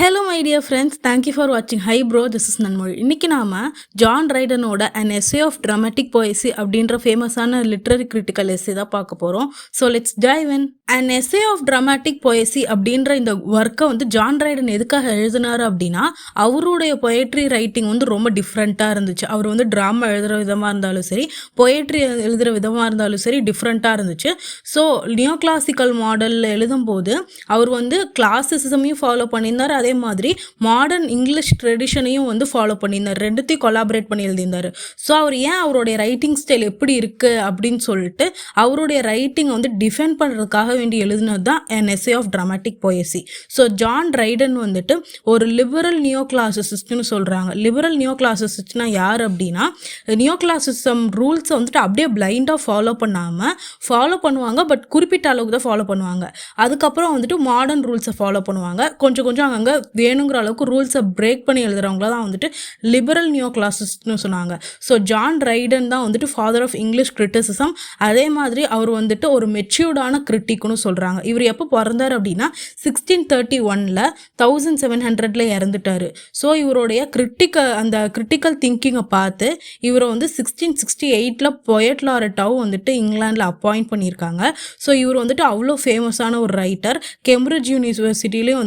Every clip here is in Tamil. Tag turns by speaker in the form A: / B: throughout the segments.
A: Hello my dear friends, thank you for வாட்சிங். Hi bro, this is Nanmozhi. இன்றைக்கி நாம் ஜான் ரைடனோட an essay of dramatic poesy அப்படின்ற ஃபேமஸான லிட்ரரி கிரிட்டிக்கல் எஸ்ஸே தான் பார்க்க போகிறோம். So let's dive in. An essay of dramatic poesy அப்படின்ற இந்த ஒர்க்கை ஜான் ரைடன் எதுக்காக எழுதினார் அப்படின்னா, அவருடைய பொயட்ரி ரைட்டிங் ரொம்ப டிஃப்ரெண்ட்டாக இருந்துச்சு. அவர் ட்ராமா எழுதுகிற விதமாக இருந்தாலும் சரி, பொயட்ரி எழுதுகிற விதமாக இருந்தாலும் சரி டிஃப்ரெண்ட்டாக இருந்துச்சு. ஸோ நியோ கிளாசிக்கல் மாடலில் எழுதும்போது அவர் கிளாசிசிசமையும் ஃபாலோ பண்ணியிருந்தார், அதே மாதிரி மாடர்ன் இங்கிலீஷ் ட்ரெடிஷனையும் ஃபாலோ பண்ணியிருந்தார். ரெண்டுத்தையும் கொலாபரேட் பண்ணி எழுதியிருந்தார். ஸோ அவர் ஏன் அவருடைய ரைட்டிங் ஸ்டைல் எப்படி இருக்குது அப்படின்னு சொல்லிட்டு அவருடைய ரைட்டிங் டிஃபெண்ட் பண்ணுறதுக்காக வேண்டி எழுதினது தான் an essay of dramatic poesy. So John ரைடன் ஒரு லிபரல் நியோ கிளாசிசிஸ்ட்னு சொல்கிறாங்க. லிபரல் நியோ கிளாசிசிஸ்ட்னா யார் அப்படின்னா, நியோ கிளாசிசம் ரூல்ஸை அப்படியே பிளைண்டாக ஃபாலோ பண்ணுவாங்க, பட் குறிப்பிட்ட அளவுக்கு தான் ஃபாலோ பண்ணுவாங்க. அதுக்கப்புறம் மாடர்ன் ரூல்ஸை ஃபாலோ பண்ணுவாங்க. கொஞ்சம் அங்கே வேணுங்கிற அளவுக்கு ரூல்ஸை பிரேக் பண்ணி எழுதுறவங்கள தான் லிபரல் நியோ கிளாசிஸ்ட்னு சொன்னாங்க. ஸோ ஜான் ரைடன் தான் ஃபாதர் ஆஃப் இங்கிலீஷ் கிரிட்டிசிசம். அதே மாதிரி அவர் ஒரு மெச்சூர்டான கிரிட்டிக்னு சொல்கிறாங்க. இவர் எப்போ பிறந்தார் அப்படின்னா 1631 1700 இறந்துட்டார். ஸோ இவருடைய கிரிட்டிக்கல் திங்கிங்கை பார்த்து இவரை 1668 பொயட் லாரட்டாவும் இங்கிலாண்டில் அப்பாயிண்ட் பண்ணியிருக்காங்க. ஸோ இவர் அவ்வளோ ஃபேமஸான ஒரு ரைட்டர். கேம்பிரிட்ஜ் யூனிவர்சிட்டிலையும்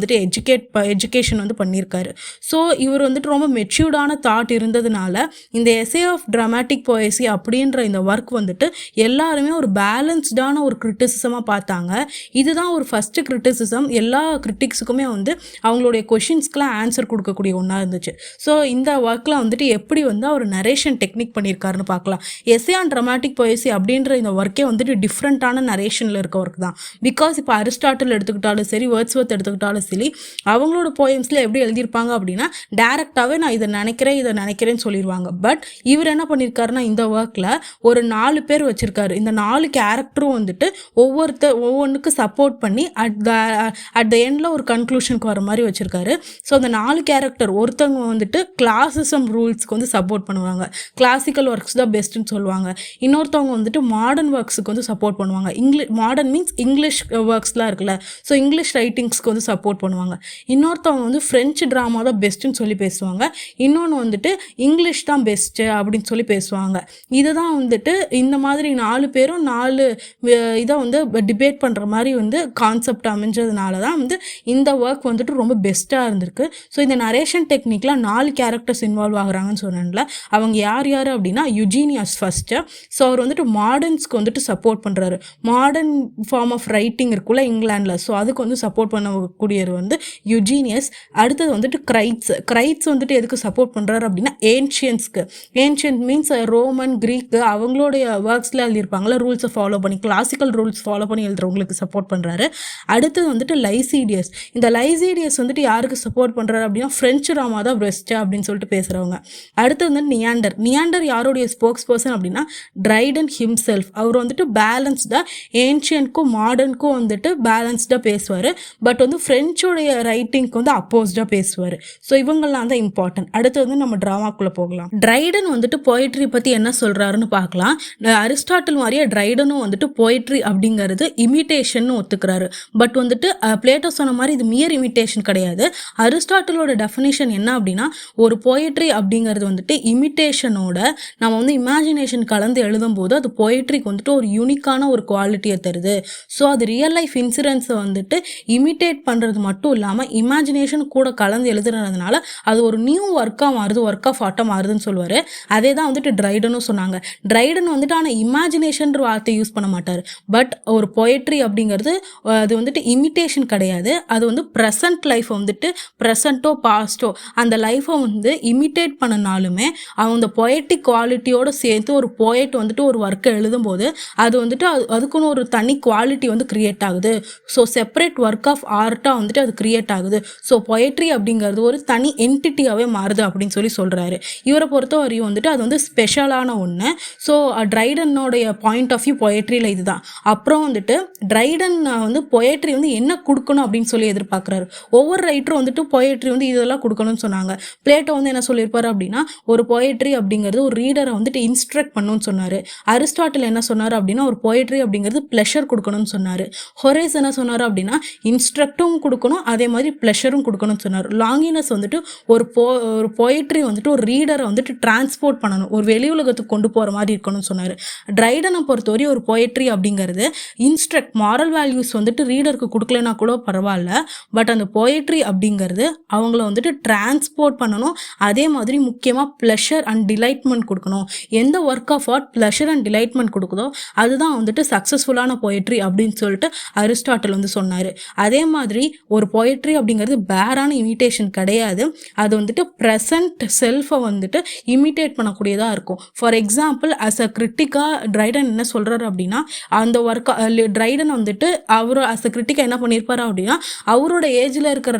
A: எஜுகேஷன் பண்ணியிருக்காரு. ஸோ இவர் ரொம்ப மெச்சூர்டான தாட் இருந்ததுனால இந்த எஸ்ஸே ஆஃப் ட்ராமேட்டிக் போயசி அப்படின்ற இந்த ஒர்க் எல்லாருமே ஒரு பேலன்ஸ்டான ஒரு கிரிட்டிசிசமாக பார்த்தாங்க. இதுதான் ஒரு ஃபஸ்ட்டு கிரிட்டிசிசம். எல்லா கிரிட்டிக்ஸுக்குமே அவங்களுடைய கொஷின்ஸ்க்கெலாம் ஆன்சர் கொடுக்கக்கூடிய ஒன்றா இருந்துச்சு. ஸோ இந்த ஒர்க்கில் எப்படி அவர் நரேஷன் டெக்னிக் பண்ணியிருக்காருன்னு பார்க்கலாம். எஸ்ஸே ஆன் ட்ராமேட்டிக் போயசி அப்படின்ற இந்த ஒர்க்கே டிஃப்ரெண்ட்டான நரேஷனில் இருக்க ஒர்க் தான். பிகாஸ் இப்போ அரிஸ்டாட்டில் எடுத்துக்கிட்டாலும் சரி, வேர்ட்ஸ்வொர்த் எடுத்துக்கிட்டாலும் சரி, அவங்களோட போயம்ஸில் எப்படி எழுதியிருப்பாங்க அப்படின்னா டேரெக்டாகவே நான் இதை நினைக்கிறேன்னு சொல்லிடுவாங்க. பட் இவர் என்ன பண்ணியிருக்காருன்னா, இந்த ஒர்க்கில் ஒரு 4 பேர் வச்சுருக்காரு. இந்த 4 கேரக்டரும் ஒவ்வொன்றுக்கு சப்போர்ட் பண்ணி அட் த எண்டில் ஒரு கன்க்ளூஷனுக்கு வர மாதிரி வச்சுருக்காரு. ஸோ அந்த 4 கேரக்டர் ஒருத்தவங்க கிளாசிசம் ரூல்ஸ்க்கு சப்போர்ட் பண்ணுவாங்க, கிளாசிக்கல் ஒர்க்ஸ் தான் பெஸ்ட்டுன்னு சொல்லுவாங்க. இன்னொருத்தவங்க மாடர்ன் ஒர்க்ஸுக்கு சப்போர்ட் பண்ணுவாங்க. மாடர்ன் மீன்ஸ் இங்கிலீஷ் ஒர்க்ஸ்லாம் இருக்குல்ல, ஸோ இங்கிலீஷ் ரைட்டிங்ஸ்க்கு சப்போர்ட் பண்ணுவாங்க. இன்னொருத்தவங்க ஃப்ரெஞ்சு ட்ராமா தான் பெஸ்ட்டுன்னு சொல்லி பேசுவாங்க. இன்னொன்று இங்கிலீஷ் தான் பெஸ்ட்டு அப்படின்னு சொல்லி பேசுவாங்க. இதுதான் இந்த மாதிரி 4 பேரும் 4 இதை டிபேட் பண்ணுற மாதிரி கான்செப்ட் அமைஞ்சதுனால தான் இந்த ஒர்க் ரொம்ப பெஸ்ட்டாக இருந்திருக்கு. ஸோ இந்த நரேஷன் டெக்னிக்கில் 4 கேரக்டர்ஸ் இன்வால்வ் ஆகுறாங்கன்னு சொன்னேன்ல, அவங்க யார் அப்படின்னா யுஜீனியஸ் ஃபஸ்ட்டு. ஸோ அவர் மாடர்ன்ஸ்க்கு சப்போர்ட் பண்ணுறாரு. மாடர்ன் ஃபார்ம் ஆஃப் ரைட்டிங் இருக்குல்ல இங்கிலாண்டில், ஸோ அதுக்கு சப்போர்ட் பண்ணக்கூடியவர் யுஜீனியஸ். அடுத்தது கிரைட்ஸ் எதுக்கு சப்போர்ட் பண்ணுறாரு அப்படின்னா ஏன்ஷியன்ஸ்க்கு. ஏன்ஷியன்ட் மீன்ஸ் ரோமன், கிரீக்கு, அவங்களுடைய ஒர்க்ஸில் எழுதியிருப்பாங்களா ரூல்ஸை ஃபாலோ பண்ணி, கிளாசிக்கல் ரூல்ஸ் ஃபாலோ பண்ணி எழுதுறவங்களுக்கு சப்போர்ட் பண்ணுறாரு. அடுத்தது லைசீடியஸ். இந்த லைசீடியஸ் யாருக்கு சப்போர்ட் பண்ணுறாரு அப்படின்னா ஃப்ரெஞ்சு ட்ராமா தான் பெஸ்ட்டு அப்படின்னு சொல்லிட்டு பேசுகிறவங்க. அடுத்து நியாண்டர் யாருடைய ஸ்போக்ஸ் பர்சன் அப்படின்னா ட்ரைடன் ஹிம்செல்ஃப். அவர் பேலன்ஸ்டாக ஏன்ஷியன்ட்க்கும் மாடர்னுக்கும் பேலன்ஸ்டாக பேசுவார். பட் ஃப்ரெஞ்சோடைய ரைட்டிங்க்கு அப்போஸ்டாக பேசுவார். ஸோ இவங்கெல்லாம் தான் இம்பார்ட்டன்ட். அடுத்து நம்ம ட்ராமாக்குள்ளே போகலாம். ட்ரைடன் போயட்ரி பற்றி என்ன சொல்கிறாருன்னு பார்க்கலாம். அரிஸ்டாட்டில் மாதிரியே ட்ரைடனும் போயட்ரி அப்படிங்கிறது இமிட்டேஷன் ஒத்துக்கிறாரு. பட் பிளேட்டோ சொன்ன மாதிரி இது மியர் இமிட்டேஷன் கிடையாது. அரிஸ்டாட்டிலோட டெஃபினேஷன் என்ன அப்படின்னா, ஒரு போயட்ரி அப்படிங்கிறது இமிட்டேஷனோட நம்ம இமேஜினேஷன் கலந்து எழுதும்போது அது போயட்ரிக்கு ஒரு யூனிக்கான ஒரு குவாலிட்டியை தருது. ஸோ அது ரியல் லைஃப் இன்சிடென்ட்ஸை இமிட்டேட் பண்ணுறது மட்டும் இல்லாமல் இமேஜினேஷன் கூட கலந்து எழுதுறதுனால அது ஒரு நியூ ஒர்க்காக மாறுது, ஒர்க் ஆஃப் ஆர்ட்டாக மாறுதுன்னு சொல்லுவார். அதே தான் ட்ரைடனும் சொன்னாங்க. ட்ரைடன் ஆனால் இமேஜினேஷன் வார்த்தை யூஸ் பண்ண மாட்டார். பட் ஒரு பொயட்ரி அப்படிங்கிறது அது இமிட்டேஷன் கிடையாது. அது ப்ரெசன்ட் லைஃப்பை ப்ரெசண்ட்டோ பாஸ்ட்டோ அந்த லைஃப்பை இமிட்டேட் பண்ணனாலுமே அந்த பொயட்டிக் குவாலிட்டியோடு சேர்த்து ஒரு போயட் ஒரு ஒர்க்கை எழுதும்போது அது அதுக்குன்னு ஒரு தனி குவாலிட்டி கிரியேட் ஆகுது. ஸோ செப்பரேட் ஒர்க் ஆஃப் ஆர்ட்டாக அது கிரியேட் ஆகுது. ஸோ பொயட்ரி அப்படிங்கிறது ஒரு தனி என்டிட்டியாகவே மாறுது அப்படின்னு சொல்கிறாரு. இவரை பொறுத்த வரையும் அது ஸ்பெஷலான ஒன்று. ஸோ ட்ரைடனோடைய பாயிண்ட் ஆஃப் வியூ பொயட்ரியில் இதுதான். அப்புறம் ட்ரைடன் பொயட்ரி என்ன கொடுக்கணும் அப்படின்னு எதிர்பார்க்குறாரு. ஒவ்வொரு ரைட்டரும் பொயட்ரி இதெல்லாம் கொடுக்கணும்னு சொன்னாங்க. பிளேட்டோ என்ன சொல்லியிருப்பாரு அப்படின்னா, ஒரு பொயட்ரி அப்படிங்கிறது ஒரு ரீடரை இன்ஸ்ட்ரக்ட் பண்ணணும்னு சொன்னார். அரிஸ்டாட்டில் என்ன சொன்னார் அப்படின்னா, ஒரு பொயட்ரி அப்படிங்கிறது ப்ளஷர் கொடுக்கணும்னு சொன்னார். ஹொரேஸ் என்ன சொன்னார் அப்படின்னா, இன்ஸ்ட்ரக்டும் கொடுக்கணும், அதே மாதிரி ப்ளஷர் ப்ளஷரும் கொடுக்கணும்னு சொன்னார். லாங்கினஸ் வந்துட்டு ஒரு போயட்ரி வந்துட்டு ஒரு ரீடரை வந்துட்டு டிரான்ஸ்போர்ட் பண்ணணும், ஒரு வெளி உலகத்துக்கு கொண்டு போகிற மாதிரி இருக்கணும்னு சொன்னார். ட்ரைடனை பொறுத்தவரை ஒரு போயட்ரி அப்படிங்கிறது இன்ஸ்ட்ரக்ட் மாரல் வேல்யூஸ் வந்துட்டு ரீடருக்கு கொடுக்கலனா கூட பரவாயில்ல, பட் அந்த போயட்ரி அப்படிங்கிறது அவங்கள வந்துட்டு டிரான்ஸ்போர்ட் பண்ணணும். அதே மாதிரி முக்கியமாக ப்ளஷர் அண்ட் டிலைட்மெண்ட் கொடுக்கணும். எந்த work of art pleasure and delightment கொடுக்குதோ அதுதான் வந்துட்டு சக்ஸஸ்ஃபுல்லான போயட்ரி அப்படின்னு சொல்லிட்டு அரிஸ்டாட்டில் வந்து சொன்னார். அதே மாதிரி ஒரு போயட்ரி அப்படிங்கிறது பேரான இமிட்டேஷன் கிடையாது, அது வந்துட்டு ப்ரெசன்ட் செல்ஃபை வந்துட்டு இமிட்டேட் பண்ணக்கூடியதாக இருக்கும். ஃபார் எக்ஸாம்பிள் அஸ் அ கிரிட்டிக்காக ட்ரைடன் என்ன சொல்கிறாரு அப்படின்னா, அந்த ட்ரைடன் வந்துட்டு அவர் அஸ் அ கிரிட்டிக்காக என்ன பண்ணியிருப்பாரு அப்படின்னா அவரோட ஏஜில் இருக்கிற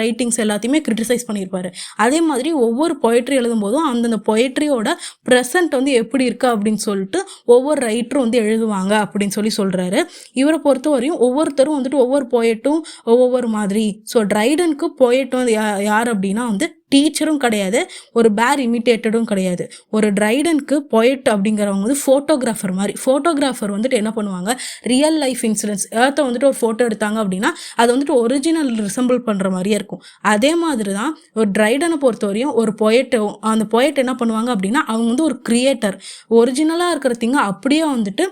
A: ரைட்டிங்ஸ் எல்லாத்தையுமே கிரிட்டிசைஸ் பண்ணியிருப்பாரு. அதே மாதிரி ஒவ்வொரு பொயட்ரி எழுதும் போதும் அந்தந்த பொயட்ரியோட ப்ரெசன்ட் வந்து எப்படி இருக்கு அப்படின்னு சொல்லிட்டு ஒவ்வொரு ரைட்டரும் வந்து எழுதுவாங்க அப்படின்னு சொல்கிறாரு. இவரை பொறுத்த வரையும் ஒவ்வொருத்தரும் வந்துட்டு ஒவ்வொரு போயட்டும் ஒவ்வொரு மாதிரி. ஸோ ட்ரைடனுக்கு போயட் வந்து யார் அப்படின்னா வந்து டீச்சரும் கிடையாது, ஒரு பேர் இமிட்டேட்டடும் கிடையாது. ஒரு ட்ரைடனுக்கு பொயட் அப்படிங்கிறவங்க வந்து ஃபோட்டோகிராஃபர் மாதிரி. ஃபோட்டோகிராஃபர் வந்துட்டு என்ன பண்ணுவாங்க, ரியல் லைஃப் இன்சிடென்ட்ஸ் ஏர்த்தை வந்துட்டு ஒரு ஃபோட்டோ எடுத்தாங்க அப்படின்னா அது வந்துட்டு ஒரிஜினல் ரிசம்பிள் பண்ணுற மாதிரியே இருக்கும். அதே மாதிரி தான் ஒரு ட்ரைடனை பொறுத்தவரையும் ஒரு பொயட்டோ, அந்த பொயட் என்ன பண்ணுவாங்க அப்படின்னா அவங்க வந்து ஒரு கிரியேட்டர், ஒரிஜினலாக இருக்கிற திங்க அப்படியே வந்துட்டு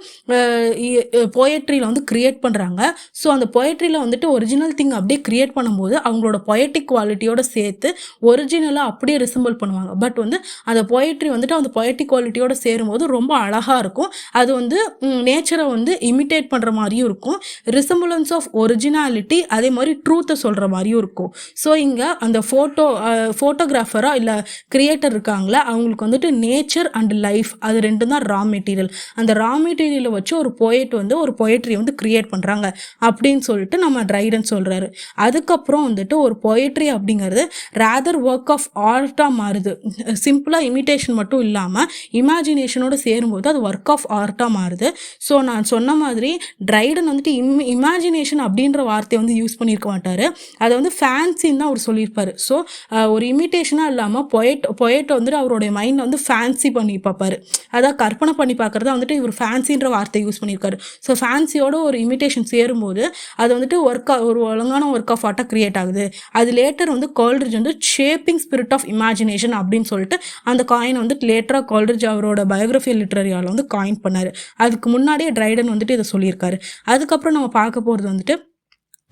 A: போயட்ரியில் வந்து கிரியேட் பண்ணுறாங்க. ஸோ அந்த போயட்ரியில் வந்துட்டு ஒரிஜினல் திங் அப்படியே கிரியேட் பண்ணும்போது அவங்களோட பொயட்டிக் குவாலிட்டியோட சேர்த்து ஒரிஜினலாக அப்படியே ரிசம்பிள் பண்ணுவாங்க. பட் வந்து அந்த போயட்ரி வந்துட்டு அந்த பொயட்டிக் குவாலிட்டியோட சேரும்போது ரொம்ப அழகாக இருக்கும். அது வந்து நேச்சரை வந்து இமிட்டேட் பண்ணுற மாதிரியும் இருக்கும், ரிசம்பிளன்ஸ் ஆஃப் ஒரிஜினாலிட்டி அதே மாதிரி ட்ரூத்தை சொல்கிற மாதிரியும் இருக்கும். ஸோ இங்கே அந்த ஃபோட்டோகிராஃபராக இல்லை கிரியேட்டர் இருக்காங்களே அவங்களுக்கு வந்துட்டு நேச்சர் அண்ட் லைஃப் அது ரெண்டும் தான் ரா மெட்டீரியல். அந்த ரா மெட்டீரியலை வச்சு ஒரு போயட் வந்து ஒரு போயட்ரி வந்து கிரியேட் பண்ணுறாங்க அப்படின்னு சொல்லிட்டு நம்ம ட்ரைடன் சொல்கிறாரு. அதுக்கப்புறம் வந்துட்டு ஒரு போயட்ரி அப்படிங்கிறது ரேதர் ஒர்க் ஆஃப் ஆர்ட்டாக மாறுது. சிம்பிளாக இமிட்டேஷன் மட்டும் இல்லாமல் இமேஜினேஷனோட சேரும்போது அது ஒர்க் ஆஃப் ஆர்ட்டாக மாறுது. ஸோ நான் சொன்ன மாதிரி ட்ரைடன் வந்துட்டு இமேஜினேஷன் அப்படின்ற வார்த்தையை வந்து யூஸ் பண்ணியிருக்க மாட்டார், அதை வந்து ஃபேன்சின்னு தான் அவர் சொல்லியிருப்பார். ஸோ ஒரு இமிட்டேஷனாக இல்லாமல் பொயட் வந்துட்டு அவருடைய மைண்டில் வந்து ஃபேன்சி பண்ணி பார்ப்பார், அதாவது கற்பனை பண்ணி பார்க்குறதா வந்துட்டு இவர் ஃபேன்சின்ற வார்த்தையை யூஸ் பண்ணியிருக்காரு. ஸோ ஃபேன்சியோட ஒரு இமிட்டேஷன் சேரும்போது அது வந்துட்டு ஒரு ஒழுங்கான ஒர்க் ஆஃப் ஆர்ட்டாக கிரியேட் ஆகுது. அது லேட்டர் வந்து கோல்ட்ரிட்ஜ் வந்து ஷேப்பிங் ஸ்பிரிட் ஆஃப் இமேஜினேஷன் அப்படின்னு சொல்லிட்டு அந்த காயினை வந்துட்டு லேட்டராக கோல்ட்ரிட்ஜ் அவரோட பயோகிராஃபி லிட்ரரியால் வந்து காயின் பண்ணார். அதுக்கு முன்னாடியே ட்ரைடன் வந்துட்டு இதை சொல்லியிருக்காரு. அதுக்கப்புறம் நம்ம பார்க்க போகிறது வந்துட்டு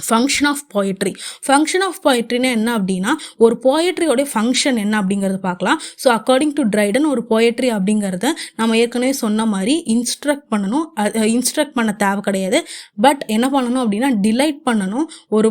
A: function of poetry. Function of போயட்ரினா என்ன அப்படின்னா ஒரு போயட்ரியோடைய ஃபங்க்ஷன் என்ன அப்படிங்கிறத பார்க்கலாம். ஸோ அக்கார்டிங் டு ட்ரைடன் ஒரு போயட்ரி அப்படிங்கிறத நம்ம ஏற்கனவே சொன்ன மாதிரி இன்ஸ்ட்ரக்ட் பண்ணணும், இன்ஸ்ட்ரக்ட் பண்ண தேவை கிடையாது, பட் என்ன பண்ணணும் அப்படின்னா டிலைட் பண்ணணும். ஒரு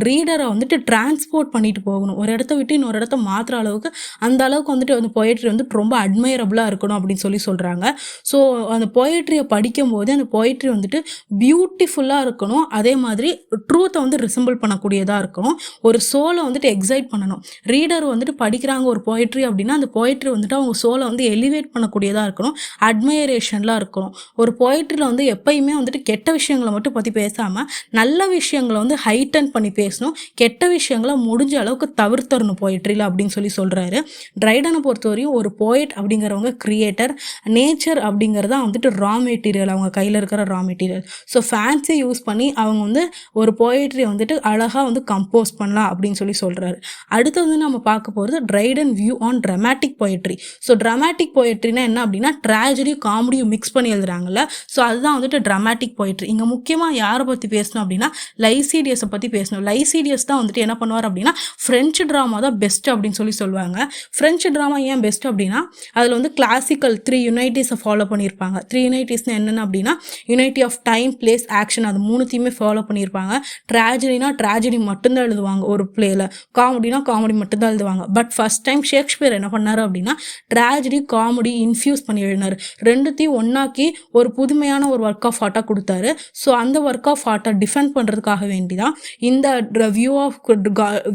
A: ரீடரை வந்துட்டு டிரான்ஸ்போர்ட் பண்ணிட்டு போகணும், ஒரு இடத்த விட்டு இன்னொரு இடத்த மாற்றுற அளவுக்கு அந்த அளவுக்கு வந்துட்டு அந்த போயட்ரி வந்து ரொம்ப அட்மைரபிளாக இருக்கணும் அப்படின்னு சொல்கிறாங்க. ஸோ அந்த போயட்ரியை படிக்கும்போது அந்த போயட்ரி வந்துட்டு பியூட்டிஃபுல்லாக இருக்கணும், அதே மாதிரி ட்ரூத்தை வந்து ரிசம்பிள் பண்ணக்கூடியதாக இருக்கணும், ஒரு சோலை வந்துட்டு எக்ஸைட் பண்ணணும். ரீடர் வந்துட்டு படிக்கிறாங்க ஒரு போயட்ரி அப்படின்னா அந்த போயட்ரி வந்துட்டு அவங்க சோலை வந்து எலிவேட் பண்ணக்கூடியதாக இருக்கணும், அட்மைரேஷன்லாம் இருக்கணும். ஒரு போயட்ரியில் வந்து எப்பயுமே வந்துட்டு கெட்ட விஷயங்களை மட்டும் பற்றி பேசாமல் நல்ல விஷயங்களை வந்து ஹைட்டன் பண்ணி பேசணும், கெட்ட விஷயங்களை முடிஞ்ச அளவுக்கு தவிர்த்தரணும் போயட்ரியில் அப்படின்னு சொல்கிறாரு. ட்ரைடனை பொறுத்தவரையும் ஒரு போயட் அப்படிங்கிறவங்க கிரியேட்டர், நேச்சர் அப்படிங்கிறது தான் வந்துட்டு ரா மெட்டீரியல், அவங்க கையில் இருக்கிற ரா மெட்டீரியல். ஸோ ஃபேன்ஸை யூஸ் பண்ணி அவங்க வந்து ஒரு போயட்ரி வந்துட்டு அழகாக வந்து கம்போஸ் பண்ணலாம் அப்படின்னு சொல்கிறாரு. அடுத்து வந்து நம்ம பார்க்க போகிறது Dryden view on dramatic poetry. So dramatic போயட்ரினா என்ன அப்படின்னா ட்ராஜடியும் காமெடியும் மிக்ஸ் பண்ணி எழுதுறாங்கல்ல, ஸோ அதுதான் வந்துட்டு ட்ராமாட்டிக் போயட்ரி. இங்கே முக்கியமாக யாரை பற்றி பேசணும் அப்படின்னா லைசீடியஸை பற்றி பேசணும். லைசீடியஸ் தான் வந்துட்டு என்ன பண்ணுவார் அப்படின்னா ஃப்ரெஞ்சு ட்ராமா தான் பெஸ்ட் அப்படின்னு சொல்லுவாங்க. ஃப்ரெஞ்சு ட்ராமா ஏன் பெஸ்ட் அப்படின்னா அதில் வந்து கிளாசிக்கல் 3 யுனைட்டிஸை ஃபாலோ பண்ணியிருப்பாங்க. 3 யுனைட்டிஸ்னா என்னென்ன அப்படின்னா unity of time, place, action, அது மூணுத்தையுமே ஃபாலோ பண்ணியிருப்பாங்க. ட்ராஜடினா ட்ராஜடி மட்டும்தான் எழுதுவாங்க ஒரு பிளேல, காமெடினா காமெடி மட்டும்தான் எழுதுவாங்க. பட் ஃபர்ஸ்ட் டைம் ஷேக்ஸ்பியர் என்ன பண்ணாரு அப்படின்னா ட்ராஜடி காமெடி இன்ஃபியூஸ் பண்ணி எழுதினார், ரெண்டுத்தையும் ஒன்னாக்கி ஒரு புதுமையான ஒரு ஒர்க் ஆஃப் ஆர்ட்டாக கொடுத்தாரு. ஸோ அந்த ஒர்க் ஆஃப் ஆர்ட்டை டிஃபெண்ட் பண்ணுறதுக்காக வேண்டிதான் இந்த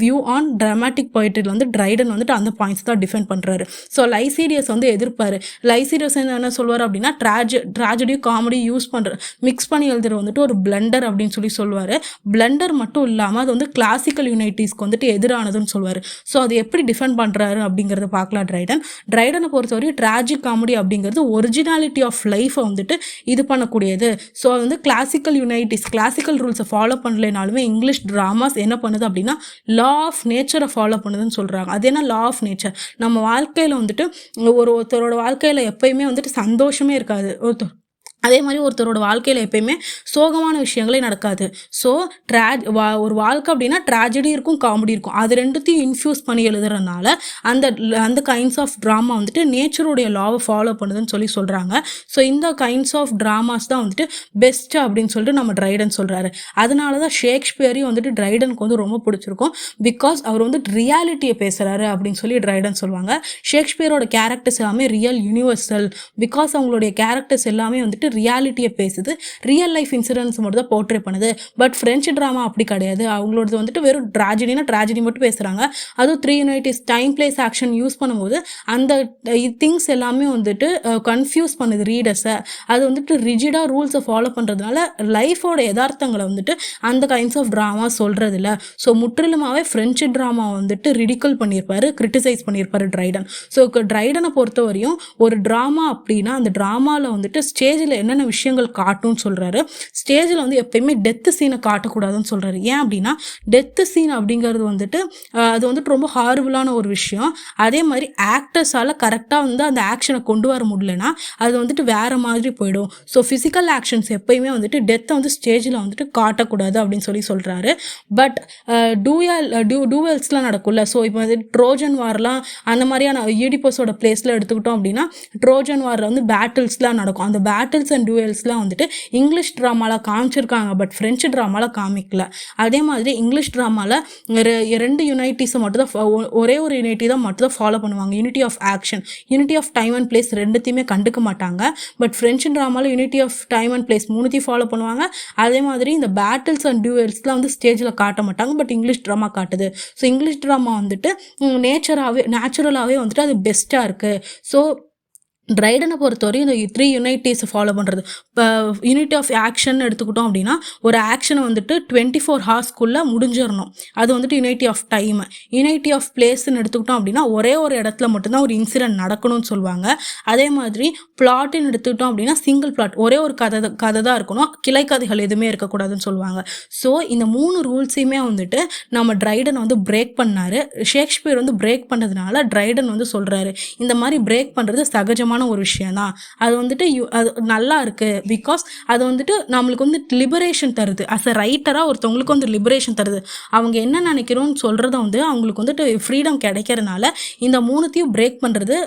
A: வியூ ஆன் ட்ராமாட்டிக் போயட்ரியில் வந்து ட்ரைடன் வந்துட்டு அந்த பாயிண்ட்ஸ் தான் டிஃபெண்ட் பண்ணுறாரு. ஸோ லைசீடியஸ் வந்து எதிர்ப்பார். லைசீடியஸ் என்ன சொல்வார் அப்படின்னா ட்ராஜடியும் காமெடி யூஸ் பண்ணுற மிக்ஸ் பண்ணி எழுதுற வந்துட்டு ஒரு பிளண்டர் அப்படின்னு சொல்லுவார். பிளண்டர் மட்டும் இல்லாமல் அது வந்து கிளாசிக்கல் யுனைட்டிஸ்க்கு வந்துட்டு எதிரானதுன்னு சொல்லுவார். ஸோ அது எப்படி டிஃபெண்ட் பண்ணுறாரு அப்படிங்கிறத பார்க்கலாம். ட்ரைடனை பொறுத்தவரைக்கும் ட்ராஜிக் காமெடி அப்படிங்கிறது ஒரிஜினாலிட்டி ஆஃப் லைஃப்பை வந்துட்டு இது பண்ணக்கூடியது. ஸோ அது வந்து கிளாசிக்கல் யுனைட்டிஸ் கிளாசிக்கல் ரூல்ஸை ஃபாலோ பண்ணலைனாலுமே இங்கிலீஷ் ட்ராமாஸ் என்ன பண்ணுது அப்படின்னா லா ஆஃப் நேச்சரை ஃபாலோ பண்ணுதுன்னு சொல்கிறாங்க. அது என்ன லா ஆஃப் நேச்சர்? நம்ம வாழ்க்கையில் வந்துட்டு ஒருத்தரோட வாழ்க்கையில் எப்பயுமே வந்துட்டு சந்தோஷமே இருக்காது. அதே மாதிரி ஒருத்தரோட வாழ்க்கையில் எப்பயுமே சோகமான விஷயங்களே நடக்காது. ஸோ ஒரு வாழ்க்கை அப்படின்னா ட்ராஜடி இருக்கும், காமெடி இருக்கும். அது ரெண்டுத்தையும் இன்ஃப்யூஸ் பண்ணி எழுதுறதுனால அந்த கைண்ட்ஸ் ஆஃப் ட்ராமா வந்துட்டு நேச்சருடைய லாவை ஃபாலோ பண்ணுதுன்னு சொல்கிறாங்க. ஸோ இந்த கைண்ட்ஸ் ஆஃப் ட்ராமாஸ் தான் வந்துட்டு பெஸ்ட்டு அப்படின்னு சொல்லிட்டு நம்ம ட்ரைடன் சொல்கிறாரு. அதனால தான் ஷேக்ஸ்பியரையும் வந்துட்டு ட்ரைடனுக்கு வந்து ரொம்ப பிடிச்சிருக்கும். பிகாஸ் அவர் வந்து ரியாலிட்டியை பேசுகிறாரு அப்படின்னு சொல்லி ட்ரைடன் சொல்லுவாங்க. ஷேக்ஸ்பியரோட கேரக்டர்ஸ் எல்லாமே ரியல் யூனிவர்சல். பிகாஸ் அவங்களுடைய கேரக்டர்ஸ் எல்லாமே வந்துட்டு ரியாலிட்டியை பேசுது, ரியல் லைஃப் இன்சிடென்ட்ஸ் மட்டும் தான் போர்ட்ரே பண்ணுது. பட் ஃப்ரெஞ்சு ட்ராமா அப்படி கிடையாது. அவங்களோடது வந்துட்டு வெறும் ட்ராஜடி மட்டும் பேசுகிறாங்க. அதுவும் 3 யுனைட்டிஸ் டைம் பிளேஸ் ஆக்ஷன் யூஸ் பண்ணும்போது அந்த திங்ஸ் எல்லாமே வந்துட்டு கன்ஃபியூஸ் பண்ணுது ரீடர்ஸை. அது வந்துட்டு ரிஜிடாக ரூல்ஸை ஃபாலோ பண்ணுறதுனால லைஃபோட யதார்த்தங்களை வந்துட்டு அந்த கைண்ட்ஸ் ஆஃப் ட்ராமா சொல்கிறது இல்லை. ஸோ முற்றிலுமாவே ஃப்ரெஞ்சு ட்ராமா வந்துட்டு ரிடிக்கல் பண்ணியிருப்பாரு, கிரிட்டிசைஸ் பண்ணியிருப்பாரு ட்ரைடன். ஸோ ட்ரைடனை பொறுத்தவரையும் ஒரு ட்ராமா அப்படின்னா அந்த ட்ராமாவில் வந்துட்டு ஸ்டேஜில் என்னென்ன விஷயங்கள் காட்டும்னு சொல்கிறாரு. ஸ்டேஜில் வந்து எப்பயுமே டெத்து சீனை காட்டக்கூடாதுன்னு சொல்கிறாரு. ஏன் அப்படின்னா டெத்து சீன் அப்படிங்கிறது வந்துட்டு அது வந்துட்டு ரொம்ப ஹாரிபிளான ஒரு விஷயம். அதே மாதிரி ஆக்டர்ஸால் கரெக்டாக வந்து அந்த ஆக்ஷனை கொண்டு வர முடியலன்னா அது வந்துட்டு வேறு மாதிரி போயிடும். ஸோ ஃபிசிக்கல் ஆக்ஷன்ஸ் எப்பயுமே வந்துட்டு டெத்தை வந்து ஸ்டேஜில் வந்துட்டு காட்டக்கூடாது அப்படின்னு சொல்கிறாரு. பட் டூவெல்ஸ்லாம் நடக்கும்ல. ஸோ இப்போ வந்து ட்ரோஜன் வார்லாம் அந்த மாதிரியான ஈடிபஸோட பிளேஸில் எடுத்துக்கிட்டோம் அப்படின்னா ட்ரோஜன் வாரில் வந்து பேட்டில்ஸ்லாம் நடக்கும். அந்த பேட்டில்ஸ் அண்ட் டூவல்ஸ்லாம் வந்துட்டு இங்கிலீஷ் ட்ராமாவில் காமிச்சிருக்காங்க, பட் ஃப்ரெஞ்சு ட்ராமாவில் காமிக்கல. அதே மாதிரி இங்கிலீஷ் ட்ராமாவில் 2 யுனைட்டிஸை மட்டும் தான் ஒரே ஒரு யுனைட்டி தான் மட்டும் தான் ஃபாலோ பண்ணுவாங்க. Unity of action, unity of time and place ரெண்டுத்தையுமே கண்டுக்க மாட்டாங்க. பட் ஃப்ரெஞ்சு ட்ராமாவில் unity of time and place 3த்தையும் ஃபாலோ பண்ணுவாங்க. அதே மாதிரி இந்த பேட்டில்ஸ் அண்ட் டூவல்ஸ்லாம் வந்து ஸ்டேஜில் காட்ட மாட்டாங்க, பட் இங்கிலீஷ் ட்ராமா காட்டுது. ஸோ இங்கிலீஷ் ட்ராமா வந்துட்டு நேச்சுரலாகவே வந்துட்டு அது பெஸ்ட்டாக இருக்குது. ஸோ ட்ரைடனை பொறுத்தவரையும் இந்த 3 யுனைட்டிஸை ஃபாலோ பண்ணுறது. இப்போ யூனிட்டி ஆஃப் ஆக்ஷன் எடுத்துக்கிட்டோம் அப்படின்னா ஒரு ஆக்ஷனை வந்துட்டு 24 ஹார்ஸ்க்குள்ளே முடிஞ்சிடணும். அது வந்துட்டு unity of time. Unity of பிளேஸ்ன்னு எடுத்துக்கிட்டோம் அப்படின்னா ஒரே ஒரு இடத்துல மட்டும்தான் ஒரு இன்சிடென்ட் நடக்கணும்னு சொல்லுவாங்க. அதே மாதிரி பிளாட்டுன்னு எடுத்துக்கிட்டோம் அப்படின்னா சிங்கிள் பிளாட், ஒரே ஒரு கதை தான் இருக்கணும், கிளை கதைகள் எதுவுமே இருக்கக்கூடாதுன்னு சொல்லுவாங்க. ஸோ இந்த 3 ரூல்ஸையுமே வந்துட்டு நம்ம ட்ரைடன் வந்து பிரேக் பண்ணார். ஷேக்ஸ்பியர் வந்து பிரேக் பண்ணதுனால ட்ரைடன் வந்து சொல்கிறாரு இந்த மாதிரி பிரேக் பண்ணுறது சகஜமாக ஒரு விஷயம் தான். அது வந்துட்டு அது நல்லா இருக்கு. பிகாஸ் அது வந்துட்டு நம்மளுக்கு வந்து லிபரேஷன் தருது. அஸ் அ ரைட்டராக ஒருத்தவங்களுக்கு வந்து லிபரேஷன் தருது. அவங்க என்ன நினைக்கிறோன்னு சொல்கிறத வந்து அவங்களுக்கு வந்துட்டு ஃப்ரீடம் கிடைக்கிறதுனால இந்த 3த்தையும் பிரேக் பண்ணுறது